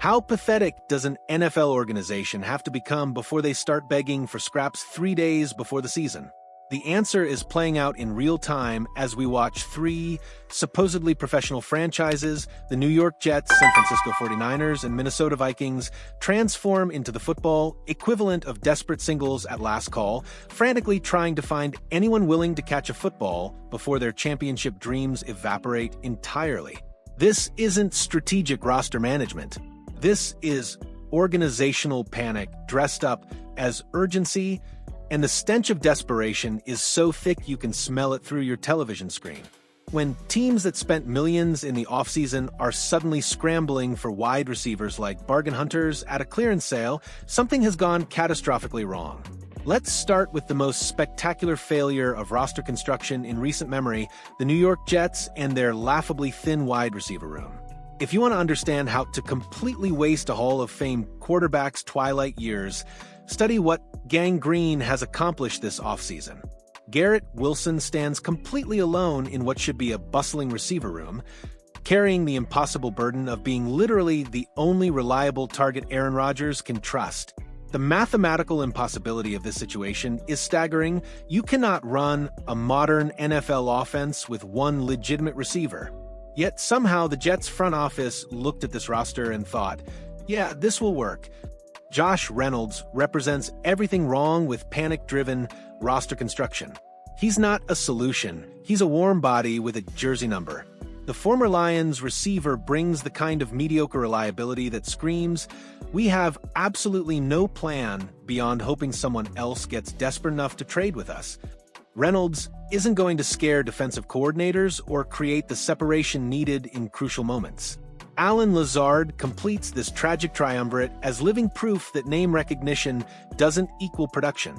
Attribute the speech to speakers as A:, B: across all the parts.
A: How pathetic does an NFL organization have to become before they start begging for scraps 3 days before the season? The answer is playing out in real time as we watch three supposedly professional franchises, the New York Jets, San Francisco 49ers, and Minnesota Vikings, transform into the football equivalent of desperate singles at last call, frantically trying to find anyone willing to catch a football before their championship dreams evaporate entirely. This isn't strategic roster management. This is organizational panic dressed up as urgency, and the stench of desperation is so thick you can smell it through your television screen. When teams that spent millions in the offseason are suddenly scrambling for wide receivers like bargain hunters at a clearance sale, something has gone catastrophically wrong. Let's start with the most spectacular failure of roster construction in recent memory, the New York Jets and their laughably thin wide receiver room. If you want to understand how to completely waste a Hall of Fame quarterback's twilight years, study what Gang Green has accomplished this offseason. Garrett Wilson stands completely alone in what should be a bustling receiver room, carrying the impossible burden of being literally the only reliable target Aaron Rodgers can trust. The mathematical impossibility of this situation is staggering. You cannot run a modern NFL offense with one legitimate receiver. Yet somehow the Jets front office looked at this roster and thought, yeah, this will work. Josh Reynolds represents everything wrong with panic-driven roster construction. He's not a solution. He's a warm body with a jersey number. The former Lions receiver brings the kind of mediocre reliability that screams, we have absolutely no plan beyond hoping someone else gets desperate enough to trade with us. Reynolds isn't going to scare defensive coordinators or create the separation needed in crucial moments. Allen Lazard completes this tragic triumvirate as living proof that name recognition doesn't equal production.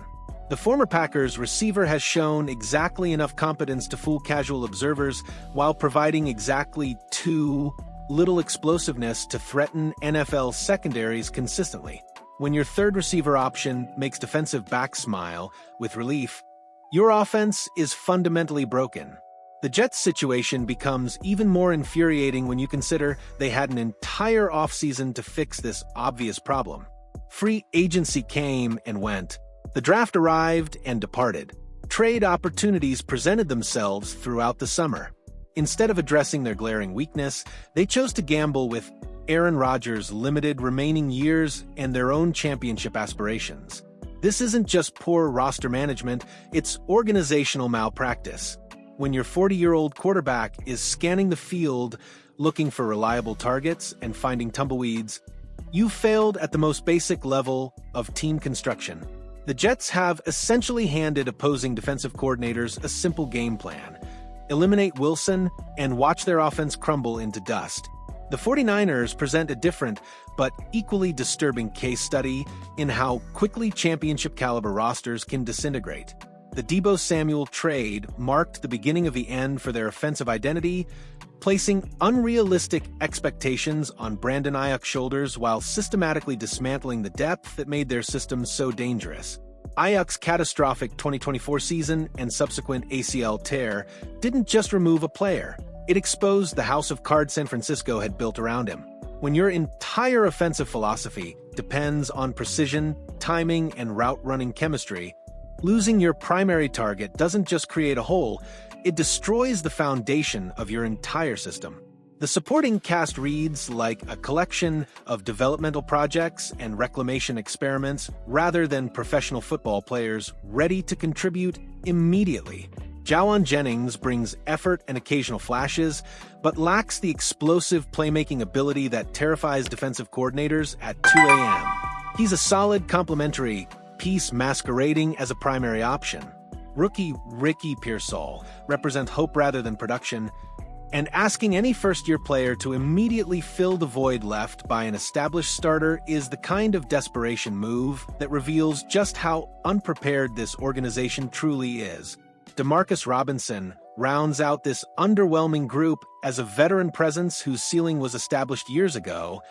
A: The former Packers receiver has shown exactly enough competence to fool casual observers while providing exactly too little explosiveness to threaten NFL secondaries consistently. When your third receiver option makes defensive backs smile with relief, your offense is fundamentally broken. The Jets' situation becomes even more infuriating when you consider they had an entire offseason to fix this obvious problem. Free agency came and went. The draft arrived and departed. Trade opportunities presented themselves throughout the summer. Instead of addressing their glaring weakness, they chose to gamble with Aaron Rodgers' limited remaining years and their own championship aspirations. This isn't just poor roster management, it's organizational malpractice. When your 40-year-old quarterback is scanning the field looking for reliable targets and finding tumbleweeds, you failed at the most basic level of team construction. The Jets have essentially handed opposing defensive coordinators a simple game plan: eliminate Wilson and watch their offense crumble into dust. The 49ers present a different but equally disturbing case study in how quickly championship-caliber rosters can disintegrate. The Deebo Samuel trade marked the beginning of the end for their offensive identity, placing unrealistic expectations on Brandon Ayuk's shoulders while systematically dismantling the depth that made their system so dangerous. Ayuk's catastrophic 2024 season and subsequent ACL tear didn't just remove a player, it exposed the house of cards San Francisco had built around him. When your entire offensive philosophy depends on precision, timing, and route-running chemistry, losing your primary target doesn't just create a hole, it destroys the foundation of your entire system. The supporting cast reads like a collection of developmental projects and reclamation experiments rather than professional football players ready to contribute immediately. Jawan Jennings brings effort and occasional flashes, but lacks the explosive playmaking ability that terrifies defensive coordinators at 2 a.m. He's a solid complementary piece masquerading as a primary option. Rookie Ricky Pearsall represents hope rather than production, and asking any first-year player to immediately fill the void left by an established starter is the kind of desperation move that reveals just how unprepared this organization truly is. Demarcus Robinson rounds out this underwhelming group as a veteran presence whose ceiling was established years ago,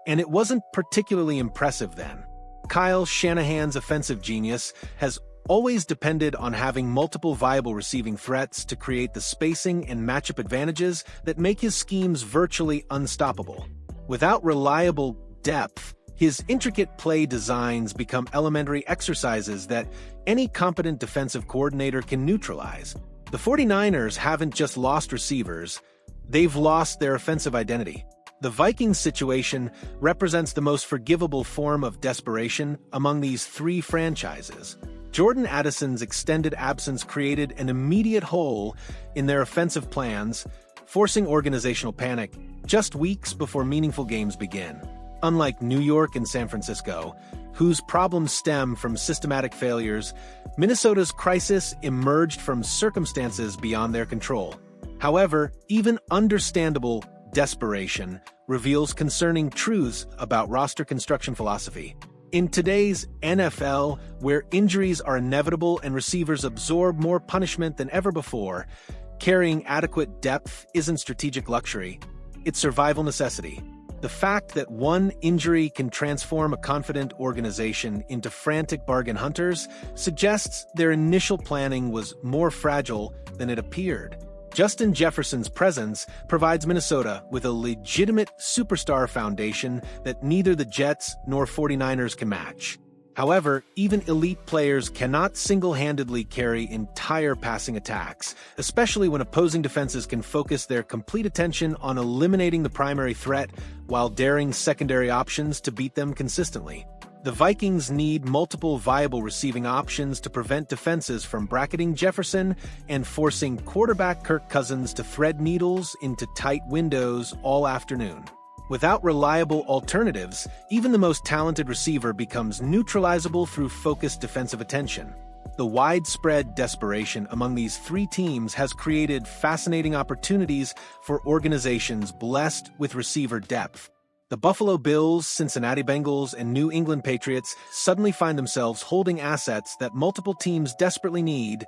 A: and it wasn't particularly impressive then. Kyle Shanahan's offensive genius has always depended on having multiple viable receiving threats to create the spacing and matchup advantages that make his schemes virtually unstoppable. Without reliable depth, his intricate play designs become elementary exercises that any competent defensive coordinator can neutralize. The 49ers haven't just lost receivers, they've lost their offensive identity. The Vikings situation represents the most forgivable form of desperation among these three franchises. Jordan Addison's extended absence created an immediate hole in their offensive plans, forcing organizational panic just weeks before meaningful games begin. Unlike New York and San Francisco, whose problems stem from systematic failures, Minnesota's crisis emerged from circumstances beyond their control. However, even understandable desperation reveals concerning truths about roster construction philosophy. In today's NFL, where injuries are inevitable and receivers absorb more punishment than ever before, carrying adequate depth isn't strategic luxury, it's survival necessity. The fact that one injury can transform a confident organization into frantic bargain hunters suggests their initial planning was more fragile than it appeared. Justin Jefferson's presence provides Minnesota with a legitimate superstar foundation that neither the Jets nor 49ers can match. However, even elite players cannot single-handedly carry entire passing attacks, especially when opposing defenses can focus their complete attention on eliminating the primary threat while daring secondary options to beat them consistently. The Vikings need multiple viable receiving options to prevent defenses from bracketing Jefferson and forcing quarterback Kirk Cousins to thread needles into tight windows all afternoon. Without reliable alternatives, even the most talented receiver becomes neutralizable through focused defensive attention. The widespread desperation among these three teams has created fascinating opportunities for organizations blessed with receiver depth. The Buffalo Bills, Cincinnati Bengals, and New England Patriots suddenly find themselves holding assets that multiple teams desperately need,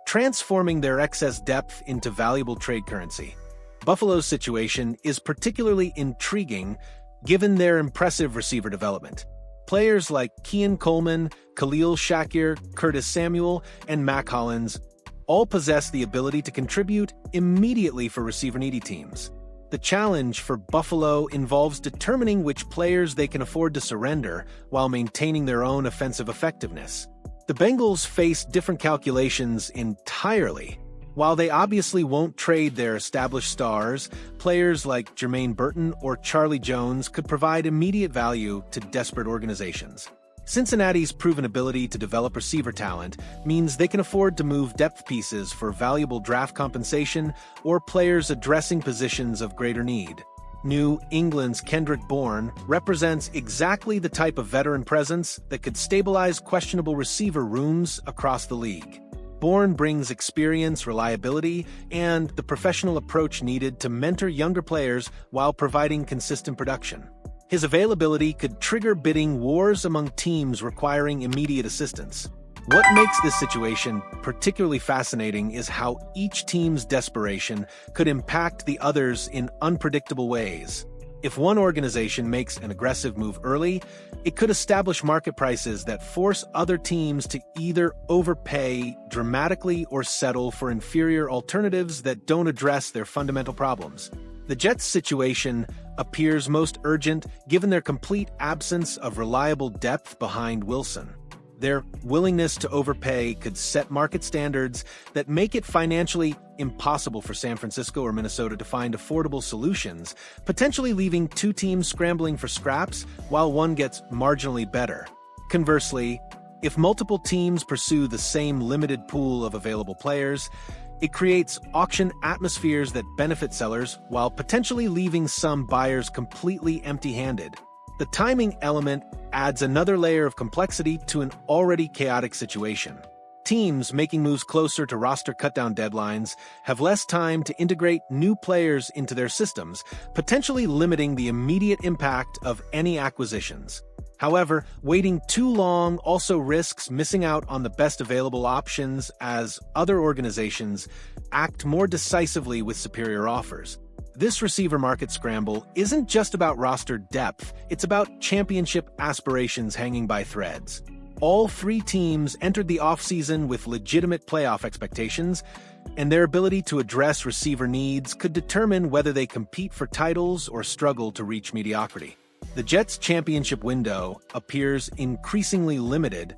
A: transforming their excess depth into valuable trade currency. Buffalo's situation is particularly intriguing given their impressive receiver development. Players like Keon Coleman, Khalil Shakir, Curtis Samuel, and Mac Hollins all possess the ability to contribute immediately for receiver-needy teams. The challenge for Buffalo involves determining which players they can afford to surrender while maintaining their own offensive effectiveness. The Bengals face different calculations entirely. While they obviously won't trade their established stars, players like Jermaine Burton or Charlie Jones could provide immediate value to desperate organizations. Cincinnati's proven ability to develop receiver talent means they can afford to move depth pieces for valuable draft compensation or players addressing positions of greater need. New England's Kendrick Bourne represents exactly the type of veteran presence that could stabilize questionable receiver rooms across the league. Bourne brings experience, reliability, and the professional approach needed to mentor younger players while providing consistent production. His availability could trigger bidding wars among teams requiring immediate assistance. What makes this situation particularly fascinating is how each team's desperation could impact the others in unpredictable ways. If one organization makes an aggressive move early, it could establish market prices that force other teams to either overpay dramatically or settle for inferior alternatives that don't address their fundamental problems. The Jets' situation appears most urgent given their complete absence of reliable depth behind Wilson. Their willingness to overpay could set market standards that make it financially impossible for San Francisco or Minnesota to find affordable solutions, potentially leaving two teams scrambling for scraps while one gets marginally better. Conversely, if multiple teams pursue the same limited pool of available players, it creates auction atmospheres that benefit sellers while potentially leaving some buyers completely empty-handed. The timing element adds another layer of complexity to an already chaotic situation. Teams making moves closer to roster cutdown deadlines have less time to integrate new players into their systems, potentially limiting the immediate impact of any acquisitions. However, waiting too long also risks missing out on the best available options as other organizations act more decisively with superior offers. This receiver market scramble isn't just about roster depth, it's about championship aspirations hanging by threads. All three teams entered the offseason with legitimate playoff expectations, and their ability to address receiver needs could determine whether they compete for titles or struggle to reach mediocrity. The Jets' championship window appears increasingly limited,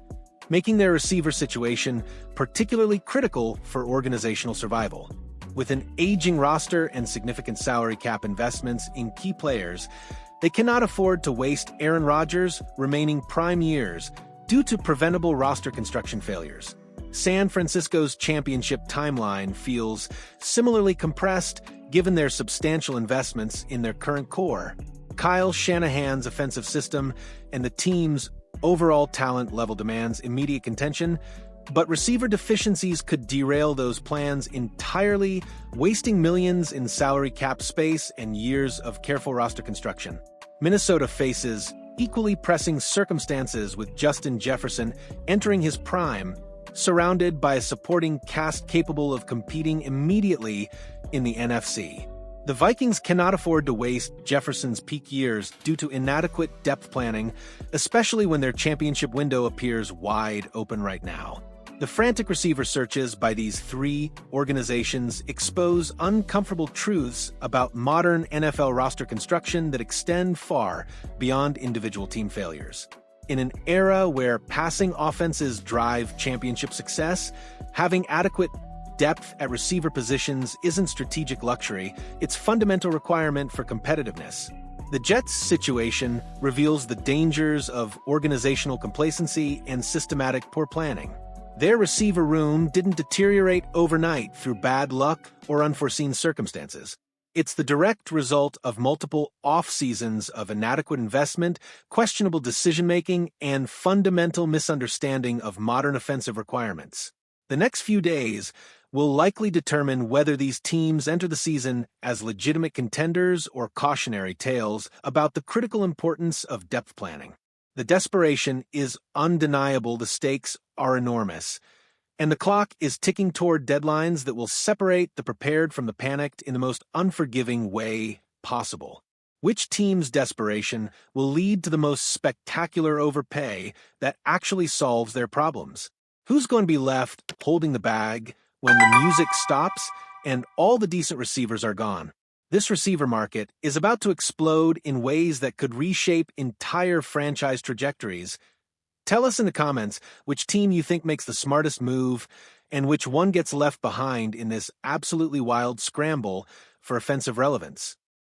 A: making their receiver situation particularly critical for organizational survival. With an aging roster and significant salary cap investments in key players, they cannot afford to waste Aaron Rodgers' remaining prime years due to preventable roster construction failures. San Francisco's championship timeline feels similarly compressed given their substantial investments in their current core, Kyle Shanahan's offensive system, and the team's overall talent level demands immediate contention, but receiver deficiencies could derail those plans entirely, wasting millions in salary cap space and years of careful roster construction. Minnesota faces equally pressing circumstances with Justin Jefferson entering his prime, surrounded by a supporting cast capable of competing immediately in the NFC. The Vikings cannot afford to waste Jefferson's peak years due to inadequate depth planning, especially when their championship window appears wide open right now. The frantic receiver searches by these three organizations expose uncomfortable truths about modern NFL roster construction that extend far beyond individual team failures. In an era where passing offenses drive championship success, having adequate depth at receiver positions isn't strategic luxury, it's fundamental requirement for competitiveness. The Jets' situation reveals the dangers of organizational complacency and systematic poor planning. Their receiver room didn't deteriorate overnight through bad luck or unforeseen circumstances. It's the direct result of multiple off-seasons of inadequate investment, questionable decision-making, and fundamental misunderstanding of modern offensive requirements. The next few days will likely determine whether these teams enter the season as legitimate contenders or cautionary tales about the critical importance of depth planning. The desperation is undeniable, the stakes are enormous, and the clock is ticking toward deadlines that will separate the prepared from the panicked in the most unforgiving way possible. Which team's desperation will lead to the most spectacular overpay that actually solves their problems? Who's going to be left holding the bag when the music stops and all the decent receivers are gone? This receiver market is about to explode in ways that could reshape entire franchise trajectories. Tell us in the comments which team you think makes the smartest move and which one gets left behind in this absolutely wild scramble for offensive relevance.